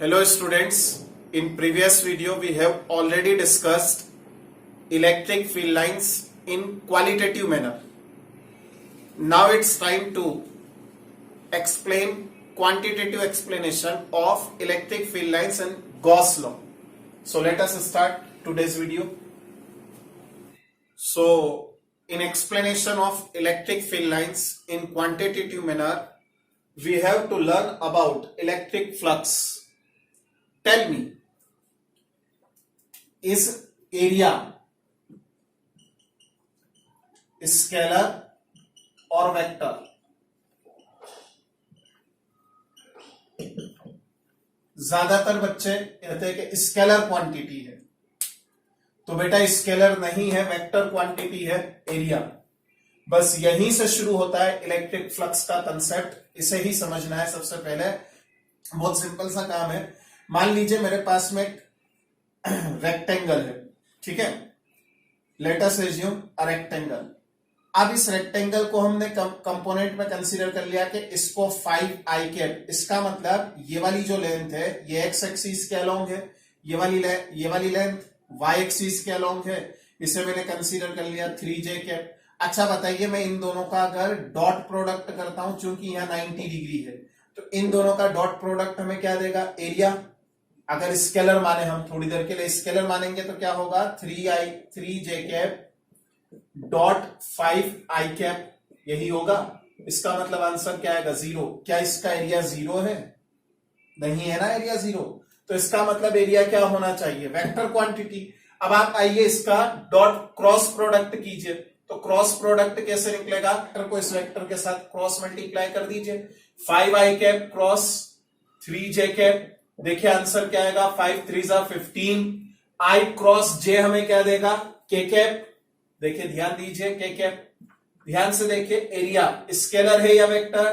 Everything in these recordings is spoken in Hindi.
Hello students, in previous video we have already discussed electric field lines in qualitative manner. Now it's time to explain quantitative explanation of electric field lines and Gauss law. So let us start today's video. So in explanation of electric field lines in quantitative manner, we have to learn about electric flux. Tell me, is area scalar और वेक्टर? ज्यादातर बच्चे कहते हैं कि स्केलर क्वांटिटी है, तो बेटा स्केलर नहीं है, वेक्टर क्वांटिटी है एरिया। बस यहीं से शुरू होता है इलेक्ट्रिक फ्लक्स का कंसेप्ट, इसे ही समझना है सबसे पहले। बहुत सिंपल सा काम है। मान लीजिए मेरे पास में एक रेक्टेंगल है, ठीक है, let us assume a rectangle. अब इस रेक्टेंगल को हमने कंपोनेंट में कंसीडर कर लिया कि इसको 5i कैप, इसका मतलब ये वाली जो लेंथ है ये एक्स एक्सिस के अलोंग है, ये वाली लेंथ y एक्सिस के अलोंग है, इसे मैंने कंसीडर कर लिया 3j कैप। अच्छा बताइए, मैं इन दोनों का अगर डॉट प्रोडक्ट करता हूं, चूंकि यहाँ 90 डिग्री है, तो इन दोनों का डॉट प्रोडक्ट हमें क्या देगा? एरिया। अगर स्केलर माने, हम थोड़ी देर के लिए स्केलर मानेंगे तो क्या होगा? 3j cap dot 5i cap, यही होगा। इसका मतलब आंसर क्या आएगा? 0। क्या इसका एरिया 0 है? नहीं है ना एरिया 0, तो इसका मतलब एरिया क्या होना चाहिए? Vector quantity. अब आप आइए इसका डॉट क्रॉस प्रोडक्ट कीजिए, तो क्रॉस प्रोडक्ट कैसे निकलेगा? वेक्टर को इस वेक्टर के साथ क्रॉस मल्टीप्लाई कर दीजिए। 5i cap cross 3j cap, देखिए आंसर क्या आएगा? 5 3 15। i क्रॉस j हमें क्या देगा? k cap. देखिए ध्यान दीजिए, k कैप। ध्यान से देखिए, एरिया स्केलर है या वेक्टर?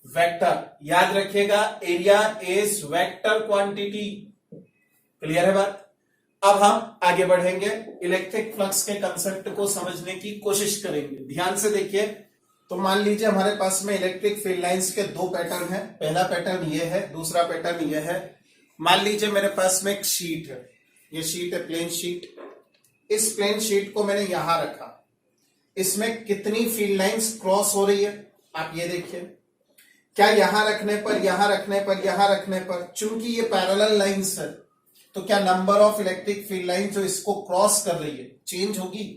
वेक्टर। याद रखिएगा, area is vector quantity. Clear है बात? अब हम आगे बढ़ेंगे, इलेक्ट्रिक फ्लक्स के कंसेप्ट को समझने की कोशिश करेंगे। ध्यान से देखिए, तो मान लीजिए हमारे पास में इलेक्ट्रिक फील्ड लाइंस के दो पैटर्न है। पहला पैटर्न ये है, दूसरा पैटर्न ये है। मान लीजिए मेरे पास में एक शीट है, ये शीट है प्लेन शीट। इस प्लेन शीट को मैंने यहां रखा, इसमें कितनी फील्ड लाइंस क्रॉस हो रही है आप ये देखिए। क्या यहां रखने पर, यहां रखने पर, यहां रखने पर, चूंकि ये पैरेलल लाइंस है, तो क्या number of electric field line जो इसको क्रॉस कर रही है चेंज होगी?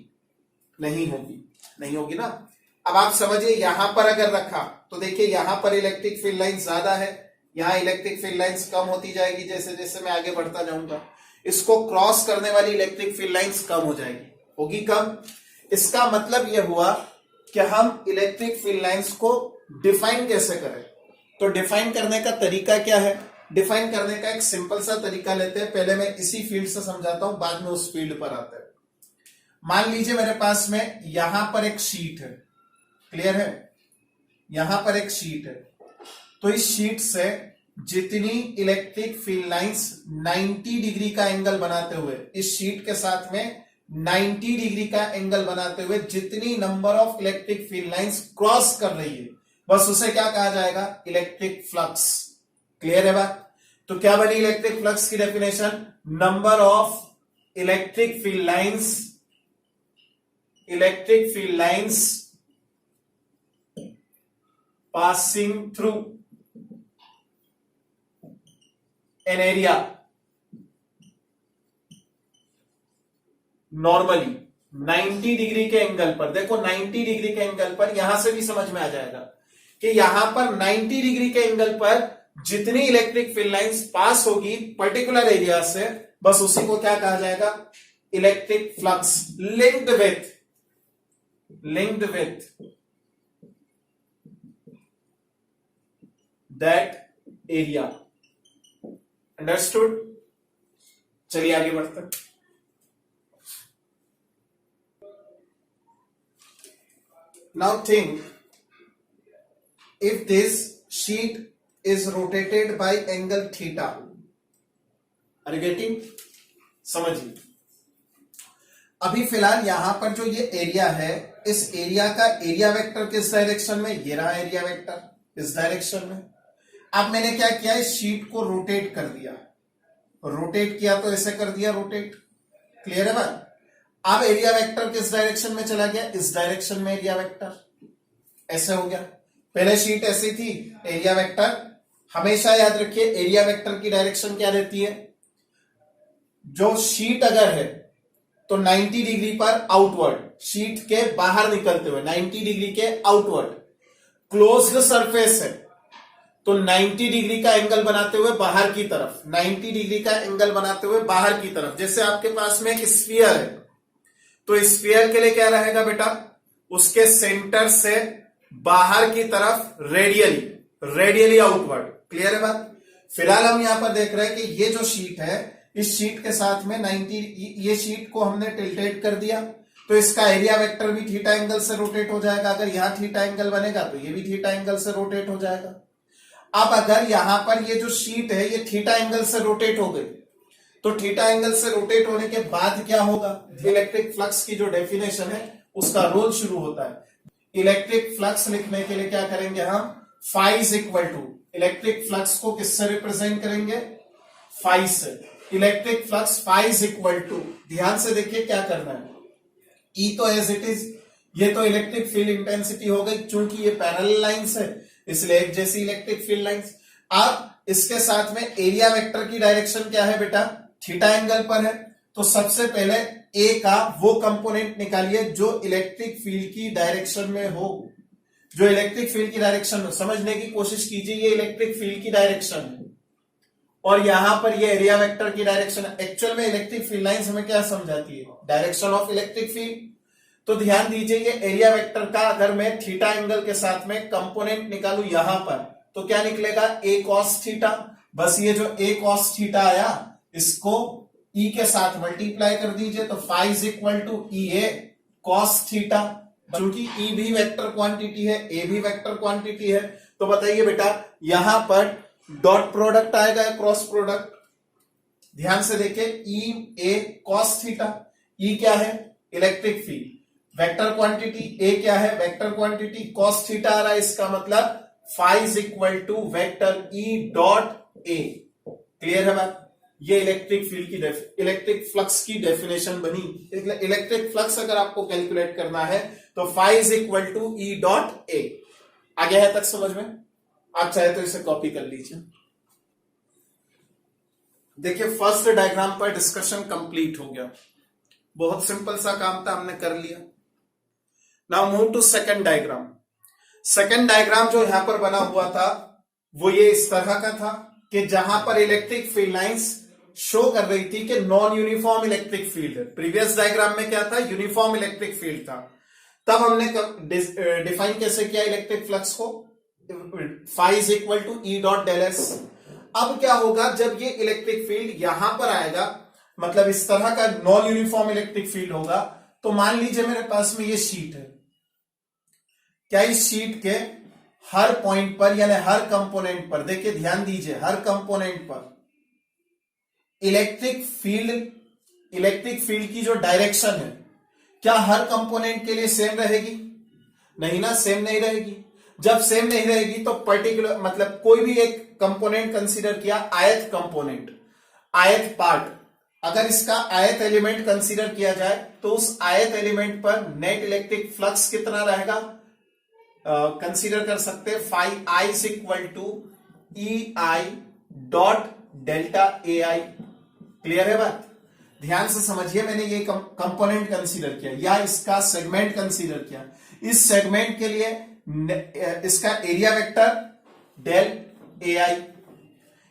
नहीं होगी, नहीं होगी ना। अब आप समझिए, यहां पर अगर रखा तो देखिए यहां पर इलेक्ट्रिक फील्ड लाइंस ज्यादा है, यहां इलेक्ट्रिक फील्ड लाइंस कम होती जाएगी जैसे जैसे मैं आगे बढ़ता जाऊंगा। इसको क्रॉस करने वाली इलेक्ट्रिक फील्ड लाइंस कम हो जाएगी, होगी कम। इसका मतलब यह हुआ कि हम इलेक्ट्रिक फील्ड लाइंस को डिफाइन कैसे करें? तो डिफाइन करने का तरीका क्या है? डिफाइन करने का एक सिंपल सा तरीका लेते हैं। पहले मैं इसी फील्ड से समझाता हूं, बाद में उस फील्ड पर आते हैं। मान लीजिए मेरे पास में यहां पर एक शीट है, क्लियर है? यहां पर एक शीट है, तो इस शीट से जितनी इलेक्ट्रिक फील्ड लाइंस 90 डिग्री का एंगल बनाते हुए, इस शीट के साथ में 90 डिग्री का एंगल बनाते हुए जितनी number of electric field lines cross कर रही है, बस उसे क्या कहा जाएगा? Electric flux. क्लियर है बात? तो क्या बनी इलेक्ट्रिक फ्लक्स की definition? Number of electric field lines passing through an area normally 90 degree के एंगल पर। देखो 90 डिग्री के एंगल पर, यहां से भी समझ में आ जाएगा कि यहां पर 90 डिग्री के एंगल पर जितनी इलेक्ट्रिक फील्ड लाइंस पास होगी पर्टिकुलर एरिया से, बस उसी को क्या कहा जाएगा? Electric flux. Linked with that area। Understood? चलिए आगे बढ़ते हैं। Now think, if this sheet is rotated by angle theta, are you getting? समझिए, अभी फिलहाल यहां पर जो ये एरिया है, इस एरिया का एरिया वेक्टर किस डायरेक्शन में? ये रहा एरिया वेक्टर, इस डायरेक्शन में। अब मैंने क्या किया, इस शीट को रोटेट कर दिया, रोटेट किया तो ऐसे कर दिया रोटेट। क्लियर है बात? अब एरिया वेक्टर किस डायरेक्शन में चला गया, इस डायरेक्शन में एरिया वेक्टर ऐसे हो गया। पहले शीट ऐसी थी, एरिया वेक्टर हमेशा याद रखिए एरिया वेक्टर की डायरेक्शन क्या रहती है, जो शीट अगर है तो 90 डिग्री पर आउटवर्ड, शीट के बाहर निकलते हुए 90 डिग्री के आउटवर्ड, क्लोज्ड सरफेस है तो 90 डिग्री का एंगल बनाते हुए बाहर की तरफ, 90 डिग्री का एंगल बनाते हुए बाहर की तरफ। जैसे आपके पास में एक स्फीयर है तो स्फीयर के लिए क्या रहेगा बेटा, उसके सेंटर से बाहर की तरफ रेडियली आउटवर्ड। क्लियर है बात? फिलहाल हम यहां पर देख रहे हैं कि ये जो शीट है, इस शीट के साथ में 90, ये शीट को हमने टिल्टेड कर दिया तो इसका एरिया वेक्टर भी थीटा एंगल से रोटेट हो जाएगा। अगर यहां थीटा एंगल बनेगा तो ये भी थीटा एंगल से रोटेट हो जाएगा। अब अगर यहां पर ये जो शीट है ये थीटा एंगल से रोटेट हो गई तो थीटा एंगल से रोटेट होने के बाद क्या होगा, इलेक्ट्रिक फ्लक्स की जो डेफिनेशन है उसका रोल शुरू होता है। इलेक्ट्रिक फ्लक्स लिखने के लिए क्या करेंगे हम, phi is equal to, electric flux को किससे रिप्रेजेंट करेंगे, फाई से। Electric flux phi is equal to, ध्यान से देखिए क्या करना है, ई तो एज इट इज, ये तो इलेक्ट्रिक फील्ड इंटेंसिटी हो गई, चूंकि ये पैरेलल लाइंस है इसलिए एक जैसी इलेक्ट्रिक फील्ड लाइंस। अब इसके साथ में एरिया वेक्टर की डायरेक्शन क्या है बेटा, थीटा एंगल पर है तो सबसे पहले ए का वो कंपोनेंट निकालिए जो इलेक्ट्रिक फील्ड की डायरेक्शन में हो, जो इलेक्ट्रिक फील्ड की डायरेक्शन में। समझने की कोशिश कीजिए, ये इलेक्ट्रिक फील्ड की डायरेक्शन है और यहां पर ये एरिया वेक्टर की डायरेक्शन है। एक्चुअल में इलेक्ट्रिक फील्ड लाइंस हमें क्या समझाती है, डायरेक्शन ऑफ इलेक्ट्रिक फील्ड। तो ध्यान दीजिए ये एरिया वेक्टर का अगर मैं थीटा एंगल के साथ में कंपोनेंट निकालू यहां पर तो क्या निकलेगा, ए कॉस थीटा। बस ये जो ए कॉस थीटा आया इसको ई के साथ मल्टीप्लाई कर दीजिए तो phi is equal to E A cos theta. क्योंकि ई भी वेक्टर क्वांटिटी है, ए भी वेक्टर क्वांटिटी है, तो बताइए बेटा यहां पर डॉट प्रोडक्ट आएगा क्रॉस प्रोडक्ट। ध्यान से देखिए ई ए कॉस थीटा, ई क्या है electric field, vector quantity A क्या है वेक्टर क्वांटिटी, कॉस थीटा आ रहा है, इसका मतलब phi is equal to vector E dot A. Clear है बात? ये इलेक्ट्रिक फील्ड की इलेक्ट्रिक फ्लक्स की डेफिनेशन बनी। इलेक्ट्रिक फ्लक्स अगर आपको कैलकुलेट करना है तो phi is equal to E dot A. आगे है तक समझ में? आप चाहे तो इसे कॉपी कर लीजिए। देखिए फर्स्ट डायग्राम पर डिस्कशन कंप्लीट हो गया, बहुत सिंपल सा काम था, हमने कर लिया। Now move to second diagram. Second diagram जो यहां पर बना हुआ था वो ये इस तरह का था कि जहां पर इलेक्ट्रिक फील्ड लाइंस शो कर रही थी कि नॉन यूनिफॉर्म इलेक्ट्रिक फील्ड है। प्रीवियस डायग्राम में क्या था, यूनिफॉर्म इलेक्ट्रिक फील्ड था। तब हमने डिफाइन कैसे किया इलेक्ट्रिक फ्लक्स को, phi is equal to E dot del S. अब क्या होगा जब ये इलेक्ट्रिक फील्ड यहां पर आएगा, मतलब इस तरह का नॉन यूनिफॉर्म इलेक्ट्रिक फील्ड होगा, तो मान लीजिए मेरे पास में ये शीट है, क्या इस शीट के हर पॉइंट पर यानी हर कंपोनेंट पर, देखिए ध्यान दीजिए, हर कंपोनेंट पर इलेक्ट्रिक फील्ड की जो डायरेक्शन है क्या हर कंपोनेंट के लिए सेम रहेगी? नहीं ना, सेम नहीं रहेगी। जब सेम नहीं रहेगी तो पर्टिकुलर मतलब कोई भी एक कंपोनेंट कंसीडर किया, आयत कंपोनेंट, आयत पार्ट, अगर इसका आयत एलिमेंट कंसीडर किया जाए तो उस आयत एलिमेंट पर नेट इलेक्ट्रिक फ्लक्स कितना रहेगा कंसीडर कर सकते हैं, phi I is equal to E I dot delta A I. Clear है बात? ध्यान से समझिए, मैंने ये कंपोनेंट कंसीडर किया या इसका सेगमेंट कंसीडर किया। इस सेगमेंट के लिए इसका एरिया वेक्टर डेल ए आई,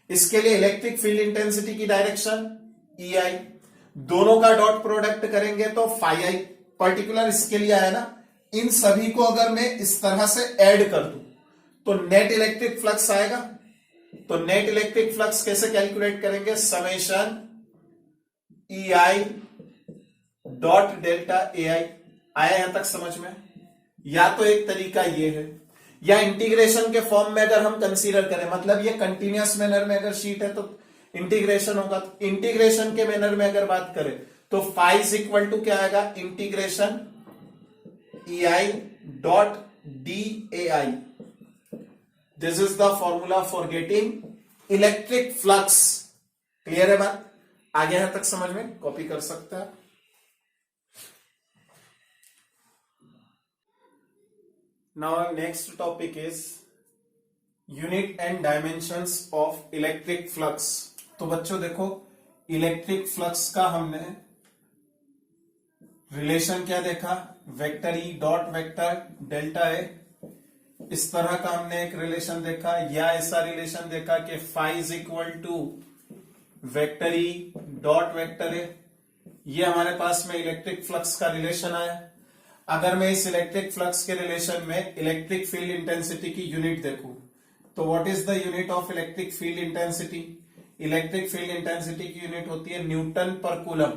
इसके लिए इलेक्ट्रिक फील्ड इंटेंसिटी की डायरेक्शन ई आई, दोनों का डॉट प्रोडक्ट करेंगे तो फाई आई। पर्टिकुलर इसके लिए आया ना, इन सभी को अगर मैं इस तरह से ऐड कर दूं तो नेट इलेक्ट्रिक फ्लक्स आएगा। तो नेट इलेक्ट्रिक फ्लक्स कैसे कैलकुलेट करेंगे, summation E I dot delta A I. आया यहां तक समझ में? या तो एक तरीका ये है, या इंटीग्रेशन के फॉर्म में अगर हम कंसीडर करें, मतलब ये कंटिन्यूअस मैनर में अगर शीट है तो इंटीग्रेशन होगा, तो इंटीग्रेशन के मैनर में अगर बात करें तो फाई इज इक्वल टू क्या आएगा, integration E I dot D A I. This is the formula for getting electric flux. Clear है बात? आगे यहां तक समझ में? कॉपी कर सकते हैं। Now next topic is unit and dimensions of electric flux. तो बच्चों देखो, इलेक्ट्रिक फ्लक्स का हमने रिलेशन क्या देखा? Vector E dot vector delta A. इस तरह का हमने एक रिलेशन देखा, या ऐसा रिलेशन देखा कि phi is equal to vector E dot vector A. ये हमारे पास में इलेक्ट्रिक फ्लक्स का रिलेशन आया। अगर मैं इस इलेक्ट्रिक फ्लक्स के रिलेशन में इलेक्ट्रिक फील्ड इंटेंसिटी की यूनिट देखूं, तो what is the unit of electric field intensity? Electric field intensity की यूनिट होती है न्यूटन पर कूलम।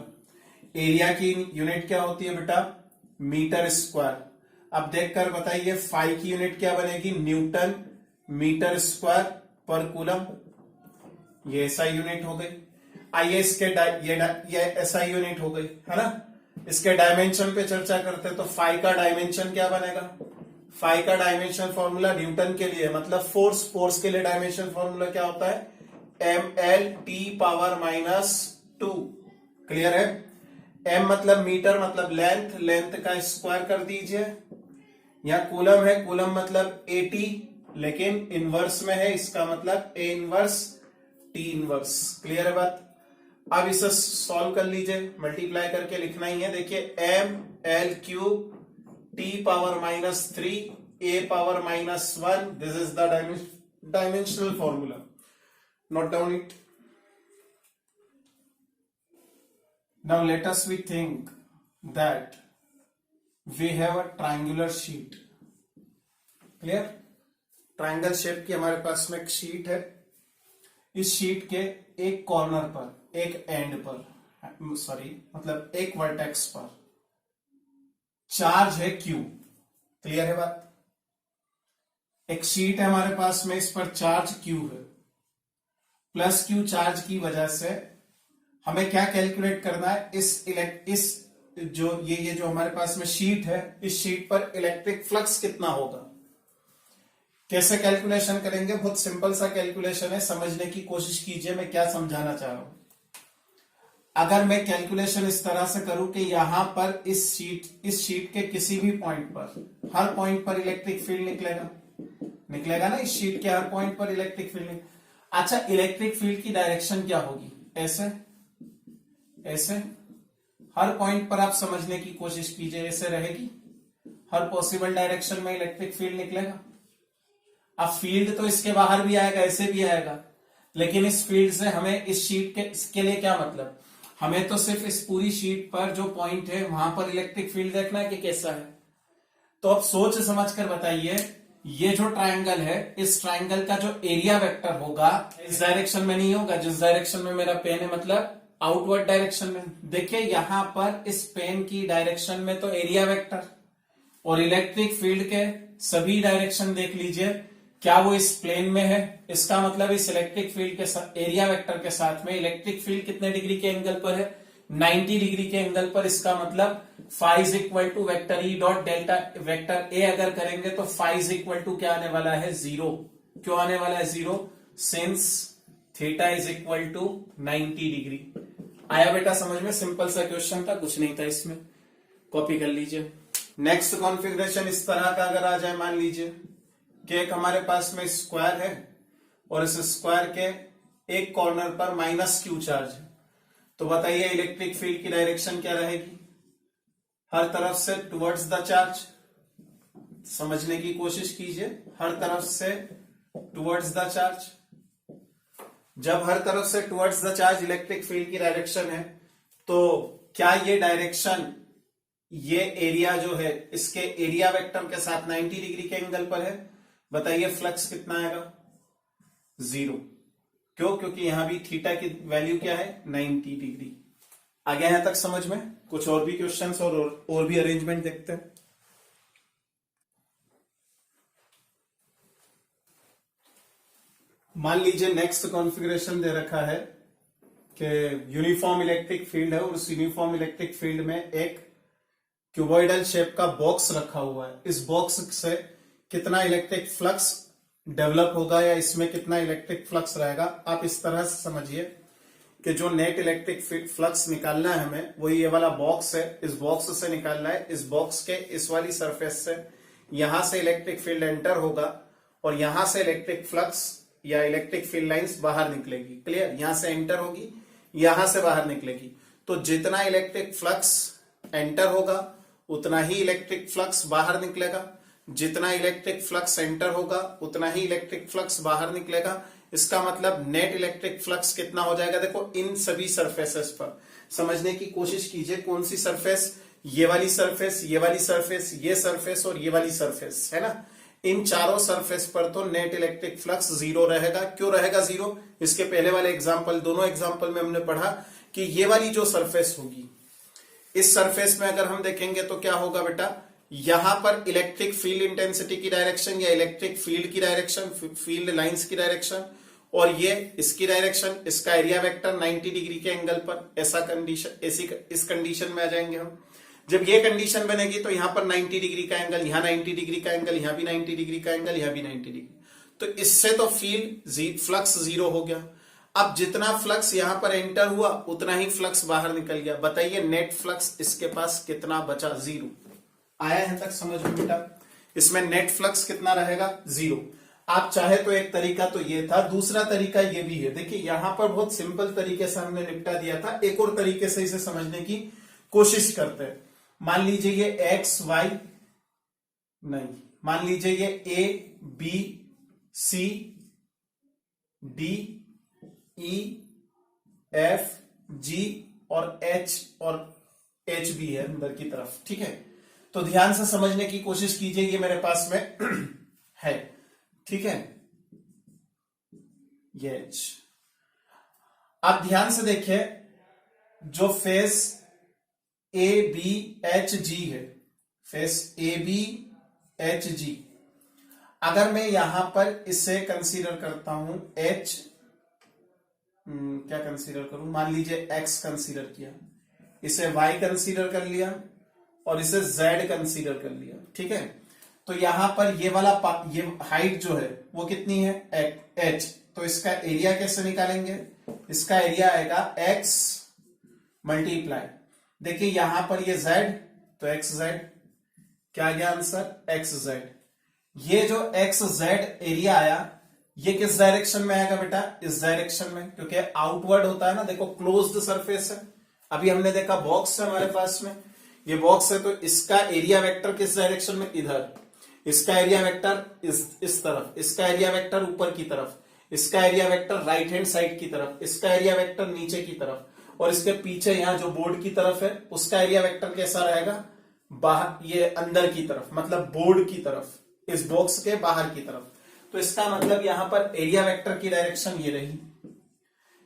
एरिया की यूनिट क्या होती है बेटा? Metre square. अब देखकर बताइए फाई की यूनिट क्या बनेगी? न्यूटन मीटर स्क्वायर पर कूलम। ये ऐसा यूनिट हो गई। आइए इसके ये ऐसा यूनिट हो गई, है ना? इसके डायमेंशन पे चर्चा करते हैं। तो फाई का डायमेंशन क्या बनेगा? फाई का डायमेंशन फॉर्मूला न्यूटन के लिए, मतलब फोर्स के लिए डायमेंशन फॉर्मूला क्या होता है? mL/-2। क्लियर है? m मतलब मीटर, मतलब लेंथ का स्क्वायर कर दीजिए। यहां कूलम है, कूलम मतलब 80, लेकिन इनवर्स में है, इसका मतलब A inverse T inverse. Clear है बात? अब इसे सॉल्व कर लीजिए, मल्टीप्लाई करके लिखना ही है। देखिए mL3T⁻³ A⁻⁻1, this is the dimensional formula. Note down it. Now let us we think that we have a triangular sheet. Clear? Triangle shape की हमारे पास में एक शीट है। इस शीट के एक कॉर्नर पर, एक एंड पर, मतलब एक वर्टेक्स पर चार्ज है Q। क्लियर है बात? एक शीट है हमारे पास में, इस पर चार्ज Q है। प्लस Q चार्ज की वजह से हमें क्या कैलकुलेट करना है? इस जो ये जो हमारे पास में शीट है, इस शीट पर इलेक्ट्रिक फ्लक्स कितना होगा। कैसे कैलकुलेशन करेंगे? बहुत सिंपल सा कैलकुलेशन है, समझने की कोशिश कीजिए मैं क्या समझाना चाह रहा हूं। अगर मैं कैलकुलेशन इस तरह से करूं कि यहां पर इस शीट के किसी भी पॉइंट पर, हर पॉइंट पर इलेक्ट्रिक फील्ड निकलेगा ना, इस शीट के हर पॉइंट पर इलेक्ट्रिक फील्ड। अच्छा, इलेक्ट्रिक फील्ड की डायरेक्शन क्या होगी? ऐसे हर पॉइंट पर आप समझने की कोशिश कीजिए, ऐसे रहेगी। हर पॉसिबल डायरेक्शन में इलेक्ट्रिक फील्ड निकलेगा। अब फील्ड तो इसके बाहर भी आएगा, ऐसे भी आएगा, लेकिन इस फील्ड से हमें इस शीट के इसके लिए क्या मतलब? हमें तो सिर्फ इस पूरी शीट पर जो पॉइंट है वहां पर इलेक्ट्रिक फील्ड देखना है कि कैसा है। तो अब सोच समझ कर बताइए, ये जो ट्रायंगल है, इस ट्रायंगल का जो एरिया वेक्टर होगा इस डायरेक्शन में नहीं होगा, जिस डायरेक्शन में मेरा पेन है, मतलब आउटवर्ड डायरेक्शन में। देखिए यहां पर इस पेन की डायरेक्शन में तो एरिया वेक्टर, और इलेक्ट्रिक फील्ड के सभी डायरेक्शन देख लीजिए, क्या वो इस प्लेन में है? इसका मतलब इस इलेक्ट्रिक फील्ड के साथ, एरिया वेक्टर के साथ में इलेक्ट्रिक फील्ड कितने डिग्री के एंगल पर है? 90 डिग्री के एंगल पर। इसका मतलब phi is equal to vector E dot delta vector A अगर करेंगे तो फाई इज इक्वल टू क्या आने वाला है? 0। क्यों आने वाला है 0? Since theta is equal to 90 degree. आया बेटा समझ में? सिंपल सा क्वेश्चन था, कुछ नहीं था इसमें। कॉपी कर लीजिए। नेक्स्ट कॉन्फ़िगरेशन इस तरह का अगर आ जाए, मान लीजिए कि एक हमारे पास में स्क्वायर है और इस स्क्वायर के एक कॉर्नर पर -Q चार्ज है। तो बताइए इलेक्ट्रिक फील्ड की डायरेक्शन क्या रहेगी? हर तरफ से टुवर्ड्स द चार्ज। समझने की कोशिश कीजिए, हर तरफ से टुवर्ड्स द चार्ज। जब हर तरफ से towards the charge electric field की डायरेक्शन है, तो क्या ये डायरेक्शन, ये एरिया जो है, इसके एरिया वेक्टर के साथ 90 डिग्री के एंगल पर है? बताइए फ्लक्स कितना आएगा? 0। क्यों? क्योंकि यहां भी थीटा की वैल्यू क्या है? 90 डिग्री। आगे यहां तक समझ में? कुछ और भी क्वेश्चंस और भी अरेंजमेंट देखते हैं। मान लीजिए नेक्स्ट कॉन्फ़िगरेशन दे रखा है कि यूनिफॉर्म इलेक्ट्रिक फील्ड है और उस यूनिफॉर्म इलेक्ट्रिक फील्ड में एक क्यूबॉइडल शेप का बॉक्स रखा हुआ है। इस बॉक्स से कितना इलेक्ट्रिक फ्लक्स डेवलप होगा या इसमें कितना इलेक्ट्रिक फ्लक्स रहेगा। आप इस तरह से समझिए कि जो नेट इलेक्ट्रिक फ्लक्स निकालना है हमें, वो ये वाला बॉक्स है, इस बॉक्स से निकालना है। इस बॉक्स के इस वाली सरफेस से यहां से इलेक्ट्रिक फील्ड एंटर होगा और यहां से इलेक्ट्रिक फ्लक्स या इलेक्ट्रिक फील्ड लाइंस बाहर निकलेगी। क्लियर, यहां से एंटर होगी, यहां से बाहर निकलेगी। तो जितना इलेक्ट्रिक फ्लक्स एंटर होगा उतना ही इलेक्ट्रिक फ्लक्स बाहर निकलेगा, जितना इलेक्ट्रिक फ्लक्स एंटर होगा उतना ही इलेक्ट्रिक फ्लक्स बाहर निकलेगा। इसका मतलब नेट इलेक्ट्रिक फ्लक्स कितना हो जाएगा। देखो इन सभी सरफेसेस पर समझने की कोशिश कीजिए। कौन सी सरफेस, ये वाली सरफेस, ये वाली सरफेस, ये सरफेस और ये वाली सरफेस, है ना। इन चारों सरफेस पर तो नेट इलेक्ट्रिक फ्लक्स जीरो रहेगा। क्यों रहेगा जीरो, इसके पहले वाले एग्जांपल, दोनों एग्जांपल में हमने पढ़ा कि ये वाली जो सरफेस होगी, इस सरफेस में अगर हम देखेंगे तो क्या होगा बेटा, यहां पर इलेक्ट्रिक फील्ड इंटेंसिटी की डायरेक्शन या इलेक्ट्रिक फील्ड की डायरेक्शन, फील्ड लाइंस की डायरेक्शन, और ये इसकी डायरेक्शन, इसका एरिया वेक्टर 90 डिग्री के एंगल पर। ऐसा कंडीशन, इस कंडीशन में आ जाएंगे हम। जब ये कंडीशन बनेगी तो यहां पर 90 डिग्री का एंगल, यहां 90 डिग्री का एंगल, यहां भी 90 डिग्री का एंगल, यहां भी 90 डिग्री। तो इससे तो फील्ड फ्लक्स जीरो हो गया। अब जितना फ्लक्स यहां पर एंटर हुआ उतना ही फ्लक्स बाहर निकल गया। बताइए नेट फ्लक्स इसके पास कितना बचा, जीरो। आया है तक समझ में बेटा, इसमें नेट फ्लक्स कितना रहेगा, जीरो। आप चाहे तो एक तरीका तो ये था, दूसरा तरीका ये भी है। देखिए यहां पर बहुत सिंपल तरीके से हमने निपटा दिया था, एक और तरीके से इसे समझने की कोशिश करते हैं। मान लीजिए ये एक्स वाई नहीं, मान लीजिए ये A B C D E F G और एच भी है अंदर की तरफ, ठीक है। तो ध्यान से समझने की कोशिश कीजिए, ये मेरे पास में है, ठीक है, ये एच। आप ध्यान से देखिए, जो face A B H G है, face A B H G, अगर मैं यहां पर इसे कंसीडर करता हूं एच, क्या कंसीडर करूं, मान लीजिए एक्स कंसीडर किया, इसे वाई कंसीडर कर लिया और इसे z कंसीडर कर लिया, ठीक है। तो यहां पर ये वाला ये हाइट जो है वो कितनी है, h। तो इसका एरिया कैसे निकालेंगे, इसका एरिया आएगा x मल्टीप्लाई, देखिए यहां पर ये z, तो xz, क्या आ गया आंसर, xz। ये जो xz एरिया आया, ये किस डायरेक्शन में आएगा बेटा, इस डायरेक्शन में, क्योंकि आउटवर्ड होता है ना। देखो क्लोज्ड सरफेस है, अभी हमने देखा बॉक्स है हमारे पास में, ये बॉक्स है, तो इसका एरिया वेक्टर किस डायरेक्शन में, इधर। इसका एरिया वेक्टर इस तरफ, इसका एरिया वेक्टर ऊपर की तरफ, इसका area vector right hand side की तरफ, इसका एरिया वेक्टर नीचे की तरफ, और इसके पीछे यहां जो बोर्ड की तरफ है उसका एरिया वेक्टर कैसा रहेगा, बाहर, ये अंदर की तरफ, मतलब बोर्ड की तरफ, इस बॉक्स के बाहर की तरफ। तो इसका मतलब यहां पर एरिया वेक्टर की डायरेक्शन ये रही,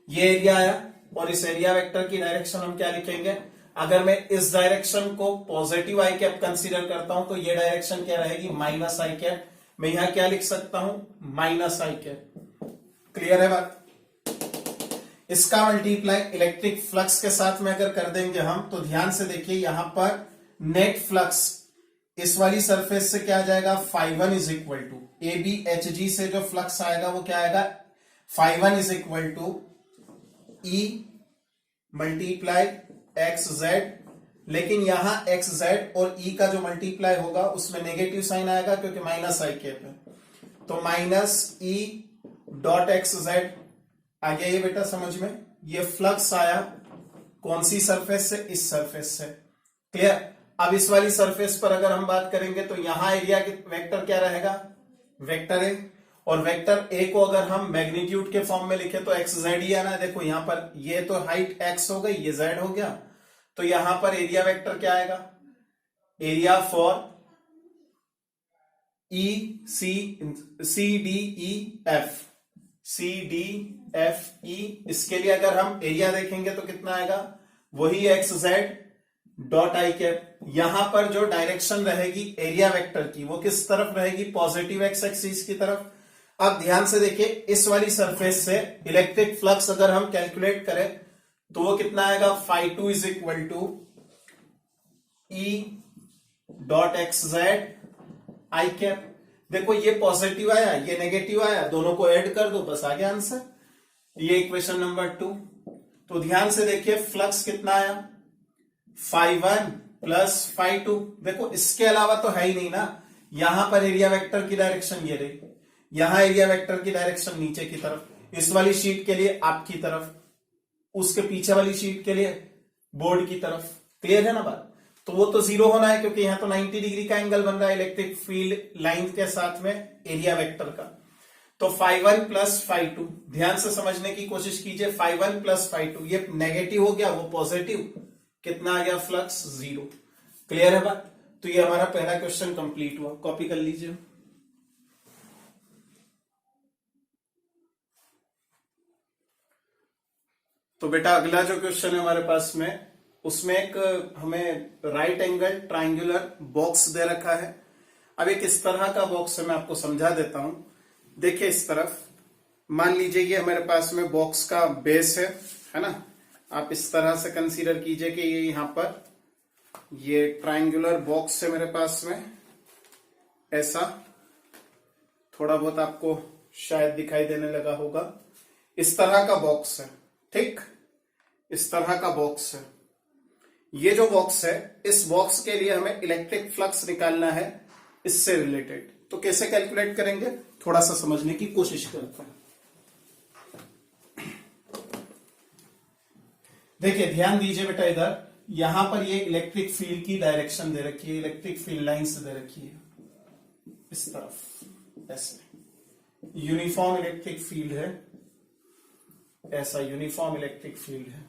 ये एरिया आया, और इस एरिया वेक्टर की डायरेक्शन हम क्या लिखेंगे, अगर मैं इस डायरेक्शन को पॉजिटिव आई कैप कंसीडर करता हूं तो ये डायरेक्शन क्या रहेगी, माइनस आई कैप। मैं यहां क्या लिख सकता हूं, माइनस आई कैप। क्लियर है बात। इसका मल्टीप्लाई इलेक्ट्रिक फ्लक्स के साथ में अगर कर देंगे हम, तो ध्यान से देखिए यहां पर नेट फ्लक्स इस वाली सरफेस से क्या आ जाएगा, φ1 is equal to A B H G से जो फ्लक्स आएगा वो क्या आएगा, φ1 is equal to E multiply X Z. लेकिन यहां एक्स जेड और ई का जो मल्टीप्लाई होगा उसमें नेगेटिव साइन आएगा क्योंकि माइनस आई कैप है, तो minus E dot X Z आ गया ये बेटा समझ में। ये फ्लक्स आया कौन सी सरफेस से, इस सरफेस से। क्लियर। अब इस वाली सरफेस पर अगर हम बात करेंगे तो यहां एरिया वेक्टर क्या रहेगा, वेक्टर ए, और वेक्टर ए को अगर हम मैग्नीट्यूड के फॉर्म में लिखे तो एक्स जेड ही आना है। देखो यहां पर ये तो हाइट एक्स हो गई, ये जेड हो गया, तो यहां पर एरिया वेक्टर क्या आएगा, area for E C D E F, C D F E, इसके लिए अगर हम एरिया देखेंगे तो कितना आएगा, वही x Z dot I cap. यहां पर जो डायरेक्शन रहेगी एरिया वेक्टर की वो किस तरफ रहेगी, पॉजिटिव एक्स एक्सिस की तरफ। अब ध्यान से देखिए, इस वाली सरफेस से इलेक्ट्रिक फ्लक्स अगर हम कैलकुलेट करें तो वो कितना आएगा, φ2 is equal to E dot X Z I cap. देखो ये पॉजिटिव आया, ये नेगेटिव आया, दोनों को ऐड कर दो, बस आ गया आंसर। ये इक्वेशन नंबर 2। तो ध्यान से देखिए फ्लक्स कितना आया, φ1 प्लस φ2। देखो इसके अलावा तो है ही नहीं ना, यहां पर एरिया वेक्टर की डायरेक्शन ये रही, यहां एरिया वेक्टर की डायरेक्शन नीचे की तरफ, इस वाली शीट के लिए आपकी तरफ, उसके पीछे वाली शीट के लिए बोर्ड की तरफ। क्लियर है ना बात? तो वो तो 0 होना है क्योंकि यहां तो 90 डिग्री का एंगल बन रहा है इलेक्ट्रिक फील्ड लाइन के साथ में एरिया वेक्टर का। तो φ1 प्लस φ2, ध्यान से समझने की कोशिश कीजिए। φ1 प्लस φ2, ये नेगेटिव हो गया, वो पॉजिटिव, कितना आ गया फ्लक्स 0। क्लियर है बात? तो ये हमारा पहला क्वेश्चन कंप्लीट हुआ, कॉपी कर लीजिए। तो बेटा अगला जो क्वेश्चन है हमारे पास में, उसमें एक हमें राइट एंगल ट्राइंगुलर बॉक्स दे रखा है। अब एक इस तरह का बॉक्स है, मैं आपको समझा देता हूं। देखिए इस तरफ मान लीजिए ये हमारे पास में बॉक्स का बेस है ना। आप इस तरह से कंसीडर कीजिए कि ये यहां पर ये ट्राइंगुलर बॉक्स है मेरे पास में, ऐसा थोड़ा बहुत आपको शायद दिखाई देने लगा होगा। इस तरह का बॉक्स है, ठीक, इस तरह का बॉक्स है। ये जो बॉक्स है, इस बॉक्स के लिए हमें इलेक्ट्रिक फ्लक्स निकालना है इससे रिलेटेड। तो कैसे कैलकुलेट करेंगे, थोड़ा सा समझने की कोशिश करते हैं। देखिए ध्यान दीजिए बेटा, इधर यहां पर ये इलेक्ट्रिक फील्ड की डायरेक्शन दे रखी है, इलेक्ट्रिक फील्ड लाइन से दे रखी है इस तरफ, ऐसे यूनिफॉर्म इलेक्ट्रिक फील्ड है, ऐसा यूनिफॉर्म इलेक्ट्रिक फील्ड है।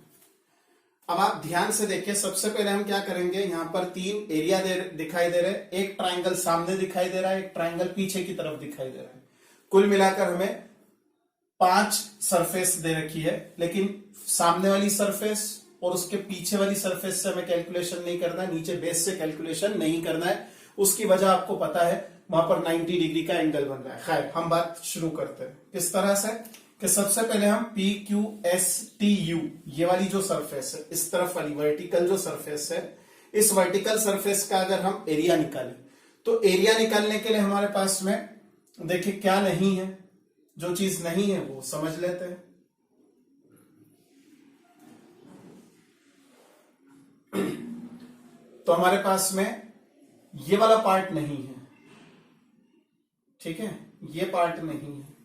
अब आप ध्यान से देखिए, सबसे पहले हम क्या करेंगे, यहां पर 3 एरिया दिखाई दे रहे हैं, एक ट्राइंगल सामने दिखाई दे रहा है, एक ट्राइंगल पीछे की तरफ दिखाई दे रहा है। कुल मिलाकर हमें 5 सरफेस दे रखी है, लेकिन सामने वाली सरफेस और उसके पीछे वाली सरफेस से हमें कैलकुलेशन नहीं करना है, नीचे बेस से कैलकुलेशन नहीं करना है। उसकी वजह आपको पता है, वहां पर 90 डिग्री का एंगल बन रहा है। खैर हम बात शुरू करते हैं किस तरह से, कि सबसे पहले हम PQSTU, ये वाली जो सरफेस है, इस तरफ वाली वर्टिकल जो सरफेस है, इस वर्टिकल सरफेस का अगर हम एरिया निकालें, तो एरिया निकालने के लिए हमारे पास में देखिए क्या नहीं है, जो चीज नहीं है वो समझ लेते हैं। तो हमारे पास में ये वाला पार्ट नहीं है, ठीक है, ये पार्ट नहीं है।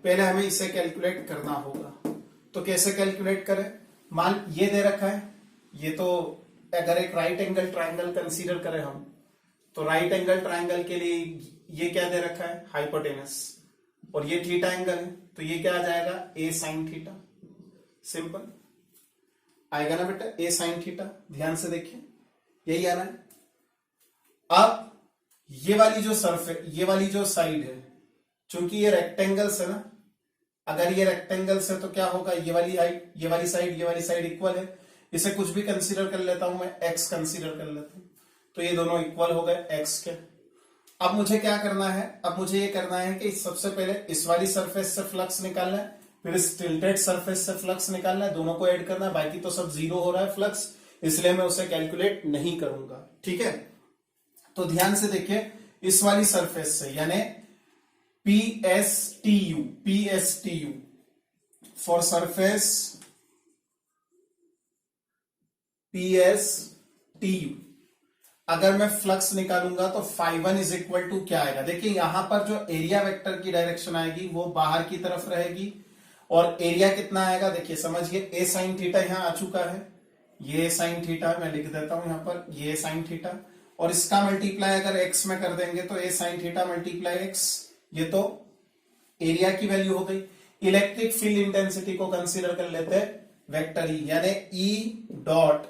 पहले हमें इसे कैलकुलेट करना होगा। तो कैसे कैलकुलेट करें, मान ये दे रखा है, ये तो अगर एक राइट एंगल ट्राइंगल कंसीडर करें हम, तो राइट एंगल ट्राइंगल के लिए ये क्या दे रखा है, हाइपोटेनस, और ये थीटा एंगल है, तो ये क्या आ जाएगा, A sin थीटा। सिंपल आएगा ना बेटा, A sin थीटा। ध्यान से देखिए यही आ रहा है। अब ये वाली जो सरफेस, ये वाली जो साइड है, चूंकि ये रेक्टेंगल्स है ना, अगर ये रेक्टेंगल्स है तो क्या होगा, ये वाली हाइट, ये वाली साइड, ये वाली साइड इक्वल है। इसे कुछ भी कंसीडर कर लेता हूं मैं, x कंसीडर कर लेता हूं, तो ये दोनों इक्वल हो गए x के। अब मुझे क्या करना है, अब मुझे ये करना है कि सबसे पहले इस वाली सरफेस से फ्लक्स निकालना है, फिर इस टिल्टेड सरफेस से फ्लक्स निकालना है, दोनों को ऐड करना है। बाकी तो सब 0 हो रहा है फ्लक्स, इसलिए मैं उसे कैलकुलेट नहीं करूंगा, ठीक है। तो ध्यान से देखिए, इस वाली सरफेस से यानी PSTU फॉर सरफेस PSTU, अगर मैं फ्लक्स निकालूंगा तो φ1 इज इक्वल टू क्या आएगा। देखिए यहां पर जो एरिया वेक्टर की डायरेक्शन आएगी वो बाहर की तरफ रहेगी, और एरिया कितना आएगा, देखिए समझिए, A sin थीटा यहां आ चुका है, ये sin थीटा मैं लिख देता हूं यहां पर, ये sin थीटा, और इसका मल्टीप्लाई अगर x में कर देंगे तो A sin theta multiply x, ये तो एरिया की वैल्यू हो गई। इलेक्ट्रिक फील्ड इंटेंसिटी को कंसीडर कर लेते हैं वेक्टर ई, यानी E डॉट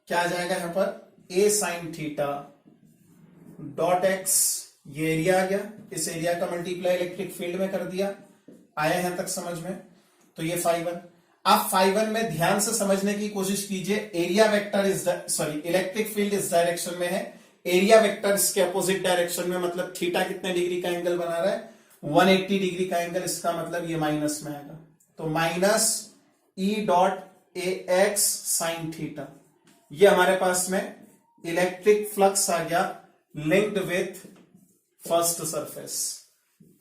क्या आ जाएगा यहां पर, A sin theta dot x, ये एरिया आ गया, इस एरिया का मल्टीप्लाई इलेक्ट्रिक फील्ड में कर दिया। आया यहां तक समझ में, तो ये φ1। आप φ1 में ध्यान से समझने की कोशिश कीजिए, area vector is sorry electric field इस डायरेक्शन में है, एरिया वेक्टर इसके अपोजिट डायरेक्शन में, मतलब थीटा कितने डिग्री का एंगल बना रहा है, 180 डिग्री का एंगल, इसका मतलब ये माइनस में आएगा, तो minus E dot AX sin theta. ये हमारे पास में इलेक्ट्रिक फ्लक्स आ गया linked with first surface.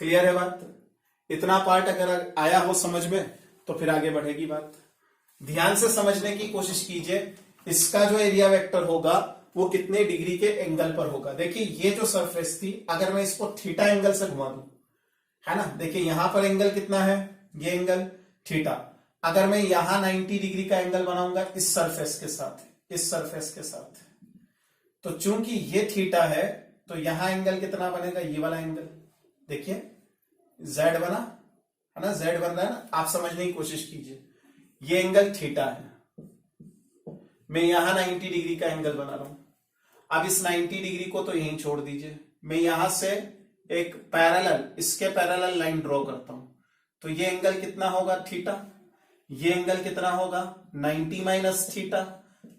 Clear है बात? इतना पार्ट अगर आया हो समझ में तो फिर आगे बढ़ेगी बात। ध्यान से समझने की कोशिश कीजिए, इसका जो एरिया वेक्टर होगा वो कितने डिग्री के एंगल पर होगा। देखिए ये जो सरफेस थी, अगर मैं इसको थीटा एंगल से घुमा दूं, है ना, देखिए यहां पर एंगल कितना है, ये एंगल थीटा। अगर मैं यहां 90 डिग्री का एंगल बनाऊंगा इस सरफेस के साथ, इस सरफेस के साथ, तो चूंकि ये थीटा है तो यहां एंगल कितना बनेगा, ये वाला एंगल। देखिए जेड बना है ना, जेड बन रहा है ना, आप समझने की कोशिश कीजिए। ये एंगल थीटा है, मैं यहां 90 डिग्री का एंगल बना रहा हूं। अब इस 90 डिग्री को तो यहीं छोड़ दीजिए, मैं यहां से एक पैरेलल, इसके पैरेलल लाइन ड्रॉ करता हूं, तो ये एंगल कितना होगा, थीटा। ये एंगल कितना होगा, 90 माइनस थीटा।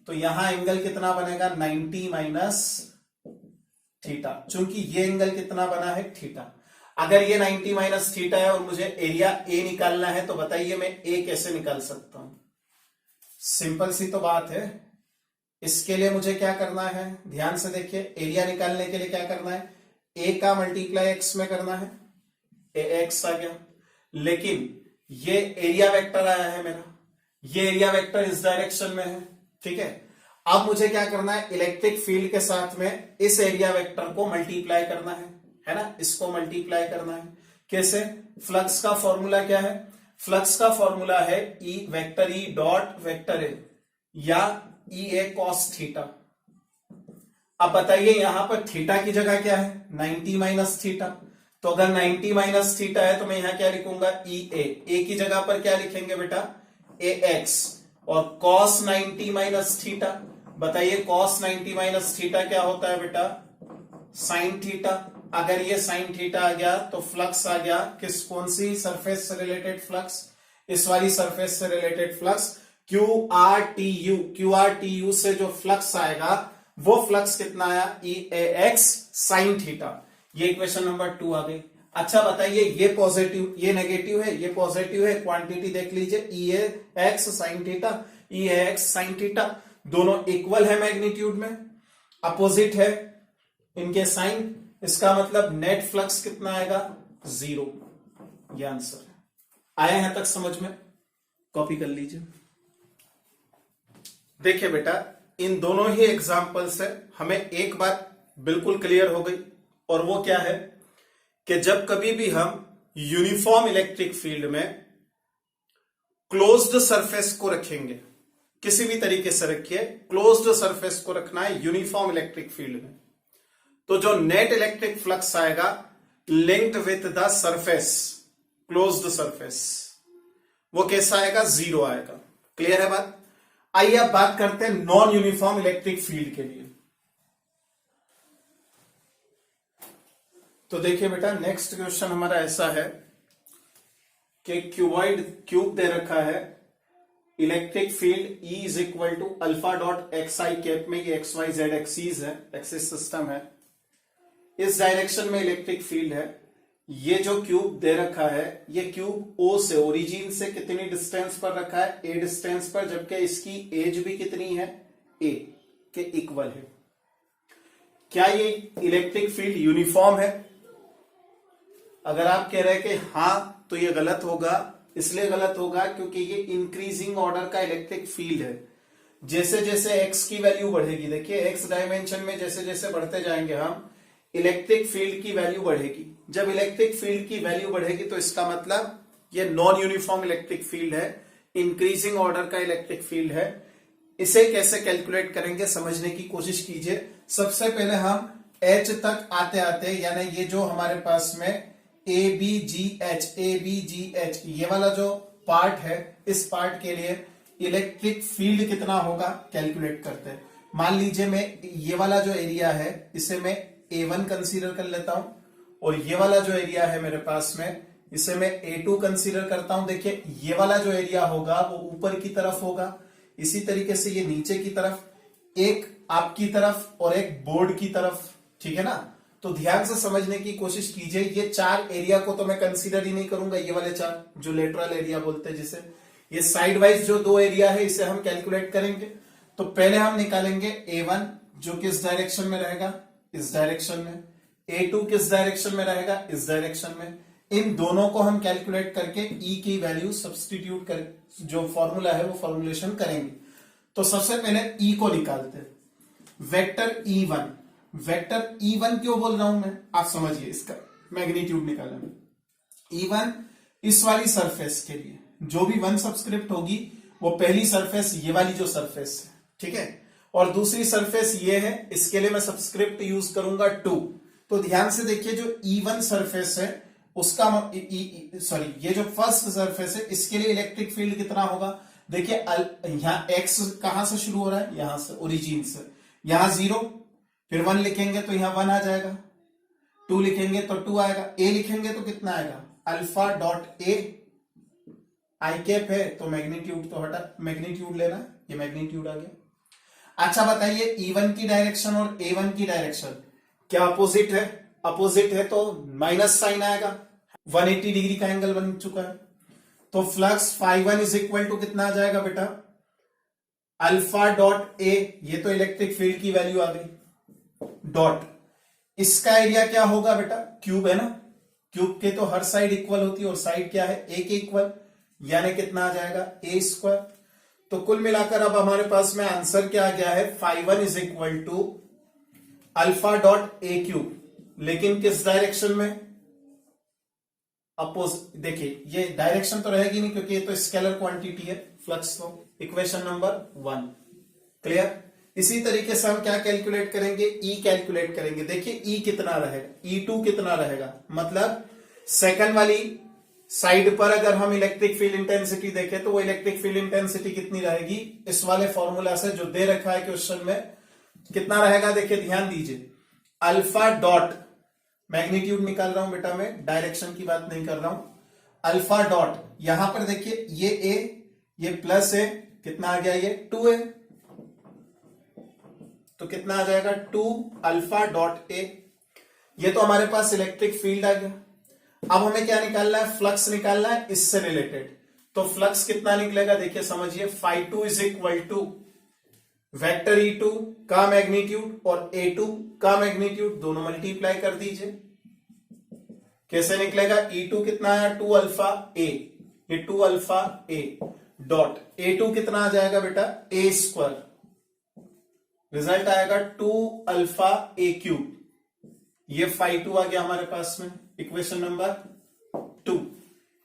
तो यहां एंगल कितना बनेगा, 90 माइनस थीटा, चूंकि ये एंगल कितना बना है, थीटा। अगर ये 90 माइनस थीटा है और मुझे एरिया ए निकालना है, तो बताइए मैं ए कैसे निकाल सकता हूं। सिंपल सी तो बात है। इसके लिए मुझे क्या करना है, ध्यान से देखिए, एरिया निकालने के लिए क्या करना है, ए का मल्टीप्लाई एक्स में करना है, ए एक्स आ गया। लेकिन ये एरिया वेक्टर आया है मेरा, ये एरिया वेक्टर इस डायरेक्शन में है, ठीक है। अब मुझे क्या करना है, इलेक्ट्रिक फील्ड के साथ में इस एरिया वेक्टर को मल्टीप्लाई करना है ना, इसको मल्टीप्लाई करना है। कैसे, फ्लक्स का फॉर्मूला क्या है, फ्लक्स का फॉर्मूला है E vector E dot vector ए, या ई ए कॉस थीटा। अब बताइए यहां पर थीटा की जगह क्या है, 90 माइनस थीटा। तो अगर 90 माइनस थीटा है तो मैं यहां क्या लिखूंगा, ई ए की जगह पर क्या लिखेंगे बेटा, ए एक्स, और कॉस 90 माइनस थीटा। बताइए कॉस 90 माइनस थीटा क्या होता है बेटा, साइन थीटा। अगर ये साइन थीटा आ गया तो फ्लक्स आ गया, किस, कौन सी सरफेस से रिलेटेड फ्लक्स, इस वाली सरफेस से related flux, Q R T U से जो फ्लक्स आएगा वो फ्लक्स कितना आया, ई ए एक्स साइन थीटा। ये इक्वेशन नंबर 2 आ गई। अच्छा बताइए, ये पॉजिटिव, ये नेगेटिव है, ये पॉजिटिव है, क्वांटिटी देख लीजिए, ई ए एक्स साइन थीटा, ई ए एक्स साइन थीटा, दोनों इक्वल है मैग्नीट्यूड में, अपोजिट है इनके साइन। इसका मतलब नेट फ्लक्स कितना आएगा, 0। ये आंसर है। आया यहां तक समझ में, कॉपी कर लीजिए। देखिए बेटा, इन दोनों ही एग्जाम्पल से हमें एक बात बिल्कुल क्लियर हो गई, और वो क्या है कि जब कभी भी हम यूनिफॉर्म इलेक्ट्रिक फील्ड में क्लोज्ड सरफेस को रखेंगे, किसी भी तरीके से रखिए, क्लोज्ड सरफेस को रखना है यूनिफॉर्म इलेक्ट्रिक फील्ड में, तो जो नेट इलेक्ट्रिक फ्लक्स आएगा linked with the surface, closed surface, वो कैसा आएगा, 0 आएगा। क्लियर है बात? आइए अब बात करते हैं नॉन यूनिफॉर्म इलेक्ट्रिक फील्ड के लिए। तो देखिए बेटा, नेक्स्ट क्वेश्चन हमारा ऐसा है कि क्यूबॉइड क्यूब दे रखा है, electric field E is equal to alpha dot X I cap में, ये एक्स वाई जेड एक्सीज है, एक्सिस सिस्टम है, इस डायरेक्शन में इलेक्ट्रिक फील्ड है। ये जो क्यूब दे रखा है, ये क्यूब O से, ओरिजिन से कितनी डिस्टेंस पर रखा है, A डिस्टेंस पर, जबकि इसकी एज भी कितनी है, A के इक्वल है। क्या ये इलेक्ट्रिक फील्ड यूनिफॉर्म है? अगर आप कह रहे हैं कि हां, तो ये गलत होगा। इसलिए गलत होगा क्योंकि ये इंक्रीजिंग ऑर्डर का इलेक्ट्रिक फील्ड है। जैसे जैसे x की वैल्यू बढ़ेगी, देखिए x डायमेंशन में जैसे जैसे बढ़ते जाएंगे हम, इलेक्ट्रिक फील्ड की वैल्यू बढ़ेगी। जब इलेक्ट्रिक फील्ड की वैल्यू बढ़ेगी तो इसका मतलब ये नॉन यूनिफॉर्म इलेक्ट्रिक फील्ड है, इंक्रीजिंग ऑर्डर का इलेक्ट्रिक फील्ड है। इसे कैसे कैलकुलेट करेंगे, समझने की कोशिश कीजिए। सबसे पहले हम H तक आते आते, यानी ये जो हमारे पास में ABGH, ये वाला जो पार्ट है, इस पार्ट के लिए इलेक्ट्रिक फील्ड कितना होगा कैलकुलेट करते हैं। मान लीजिए मैं ये वाला जो एरिया है इसे मैं A1 कंसीडर कर लेता हूं, और ये वाला जो एरिया है मेरे पास में इसे मैं A2 कंसीडर करता हूं। देखिए ये वाला जो एरिया होगा वो ऊपर की तरफ होगा, इसी तरीके से ये नीचे की तरफ, एक आपकी तरफ और एक बोर्ड की तरफ, ठीक है ना। तो ध्यान से समझने की कोशिश कीजिए। ये 4 एरिया को तो मैं कंसीडर ही नहीं करूंगा, ये वाले 4 जो लेटरल एरिया बोलते हैं जिसे, ये साइड वाइज जो 2 एरिया है इसे हम कैलकुलेट करेंगे। तो पहले हम निकालेंगे A1 जो किस डायरेक्शन में रहेगा, इस डायरेक्शन में, A2 किस डायरेक्शन में रहेगा, इस डायरेक्शन में। इन दोनों को हम कैलकुलेट करके E की वैल्यू सब्सटीट्यूट कर, जो फॉर्मूला है वो फॉर्मुलेशन करेंगे। तो सबसे पहले E को निकालते हैं। वेक्टर E1, वेक्टर E1 क्यों बोल रहा हूं मैं, आप समझिए, इसका मैग्नीट्यूड निकालना है। E1 इस वाली सरफेस के लिए जो भी 1 सबस्क्रिप्ट होगी वो पहली सरफेस ये वाली जो सरफेस है, ठीक है, और दूसरी सरफेस ये है, इसके लिए मैं सबस्क्रिप्ट यूज करूंगा 2। तो ध्यान से देखिए, जो E1 सरफेस है उसका सॉरी ये जो फर्स्ट सरफेस है इसके लिए इलेक्ट्रिक फील्ड कितना होगा। देखिए यहां x कहां से शुरू हो रहा है, यहां से, ओरिजिन से। यहां 0, फिर 1 लिखेंगे तो यहां 1 आ जाएगा, 2 लिखेंगे तो 2 आएगा, a लिखेंगे तो कितना आएगा, अल्फा डॉट ए। आई कैप है तो मैग्नीट्यूड तो हटा, मैग्नीट्यूड लेना, ये मैग्नीट्यूड आ गया। अच्छा बताइए, E1 की डायरेक्शन और A1 की डायरेक्शन क्या अपोजिट है, अपोजिट है तो माइनस साइन आएगा, 180 डिग्री का एंगल बन चुका है। तो फ्लक्स φ1 इज इक्वल टू कितना आ जाएगा बेटा, अल्फा डॉट ए, ये तो इलेक्ट्रिक फील्ड की वैल्यू आ गई, डॉट इसका एरिया क्या होगा बेटा, क्यूब है ना, क्यूब के तो हर साइड इक्वल होती है और साइड क्या है, ए के इक्वल, यानी कितना आ जाएगा, ए स्क्वायर। तो कुल मिलाकर अब हमारे पास में आंसर क्या आ गया है, φ1 is equal to alpha dot A cube, लेकिन किस डायरेक्शन में, अपोज। देखिए ये डायरेक्शन तो रहेगी नहीं क्योंकि ये तो स्केलर क्वांटिटी है फ्लक्स। तो इक्वेशन नंबर 1 क्लियर। इसी तरीके से हम क्या कैलकुलेट करेंगे, ई कैलकुलेट करेंगे। देखिए ई कितना रहेगा, E2 कितना रहेगा, मतलब सेकंड वाली साइड पर अगर हम इलेक्ट्रिक फील्ड इंटेंसिटी देखें तो वो इलेक्ट्रिक फील्ड इंटेंसिटी कितनी रहेगी, इस वाले फॉर्मूला से जो दे रखा है क्वेश्चन में, कितना रहेगा। देखिए ध्यान दीजिए, अल्फा डॉट, मैग्नीट्यूड निकाल रहा हूं बेटा मैं, डायरेक्शन की बात नहीं कर रहा हूं, अल्फा डॉट, यहां पर देखिए ये ए, ये प्लस है, कितना आ गया, ये 2 है, तो कितना आ जाएगा 2 अल्फा डॉट ए। ये तो हमारे पास इलेक्ट्रिक फील्ड आ गया। अब हमें क्या निकालना है, फ्लक्स निकालना है इससे रिलेटेड। तो फ्लक्स कितना निकलेगा, देखिए समझिए, φ2 is equal to vector E2 का मैग्नीट्यूड और A2 का मैग्नीट्यूड, दोनों मल्टीप्लाई कर दीजिए। कैसे निकलेगा, E2 कितना आया, 2 अल्फा ए, ये 2 अल्फा ए डॉट A2 कितना आ जाएगा बेटा, ए स्क्वायर, रिजल्ट आएगा 2 अल्फा ए क्यूब। ये φ2 आ गया हमारे पास में, इक्वेशन नंबर 2।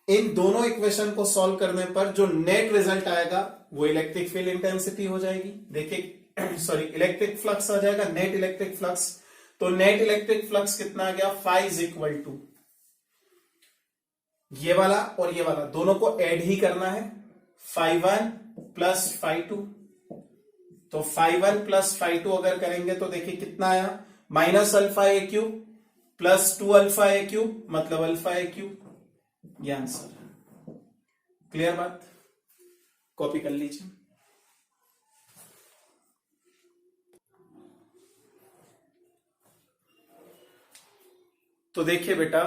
इन दोनों इक्वेशन को सॉल्व करने पर जो नेट रिजल्ट आएगा वो इलेक्ट्रिक फील्ड इंटेंसिटी हो जाएगी। देखिए सॉरी, इलेक्ट्रिक फ्लक्स आ जाएगा, नेट इलेक्ट्रिक फ्लक्स। तो नेट इलेक्ट्रिक फ्लक्स कितना आ गया, φ इज इक्वल टू ये वाला और ये वाला दोनों को ऐड ही करना है, φ1 प्लस φ2। तो φ1 प्लस φ2 अगर करेंगे तो देखिए कितना आया, माइनस अल्फा ए क्यूब प्लस 2 अल्फा ए क्यूब, मतलब अल्फा ए क्यूब। ये आंसर, क्लियर बात, कॉपी कर लीजिए। तो देखिए बेटा,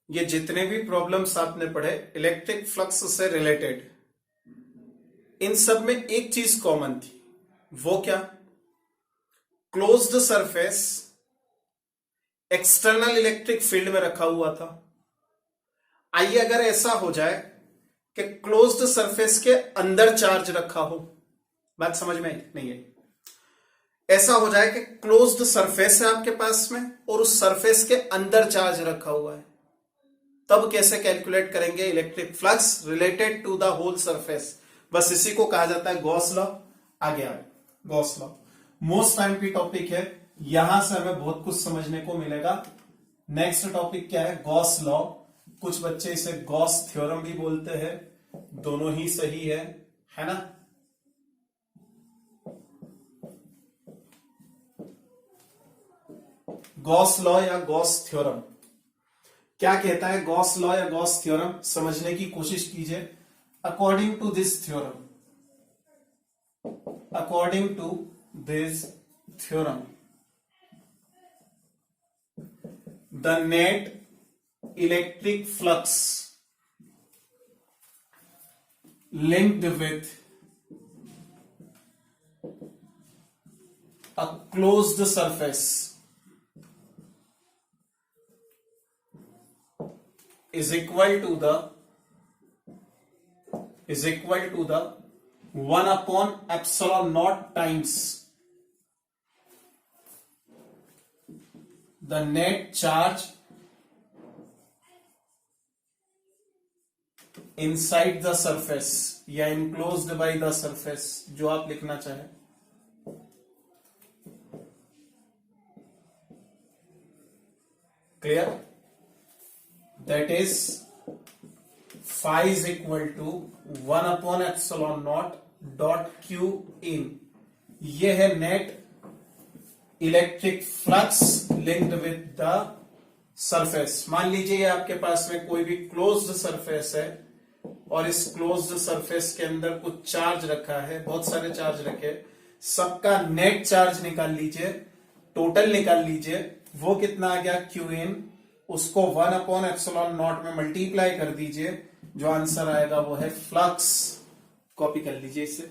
ये जितने भी प्रॉब्लम्स आपने पढ़े इलेक्ट्रिक फ्लक्स से रिलेटेड, इन सब में एक चीज कॉमन थी, वो क्या, closed surface external electric field में रखा हुआ था। आइए अगर ऐसा हो जाए कि क्लोज्ड सरफेस के अंदर चार्ज रखा हो, बात समझ में नहीं है, ऐसा हो जाए कि क्लोज्ड सरफेस है आपके पास में और उस सरफेस के अंदर चार्ज रखा हुआ है, तब कैसे कैलकुलेट करेंगे electric flux related to the whole surface. बस इसी को कहा जाता है गॉस लॉ। आ गया गॉस लॉ, मोस्ट टाइम की टॉपिक है, यहां से हमें बहुत कुछ समझने को मिलेगा। नेक्स्ट टॉपिक क्या है, गॉस लॉ। कुछ बच्चे इसे गॉस थ्योरम भी बोलते हैं, दोनों ही सही है ना। गॉस लॉ या गॉस थ्योरम क्या कहता है, गॉस लॉ या गॉस थ्योरम समझने की कोशिश कीजिए। According to this theorem, according to this theorem, the net electric flux linked with a closed surface is equal to the 1 upon epsilon naught times the net charge inside the surface या enclosed by the surface, जो आप लिखना चाहें. Clear? That is phi is equal to 1 upon epsilon naught dot q in. ये है net electric flux linked with the surface. मान लीजिए आपके पास में कोई भी क्लोज्ड सरफेस है और इस क्लोज्ड सरफेस के अंदर कुछ चार्ज रखा है, बहुत सारे चार्ज रखे, सबका नेट चार्ज निकाल लीजिए, टोटल निकाल लीजिए. वो कितना आ गया क्यू इन, उसको 1 अपॉन एप्सिलॉन नॉट में मल्टीप्लाई कर दीजिए, जो आंसर आएगा वो है फ्लक्स. कॉपी कर लीजिए इसे.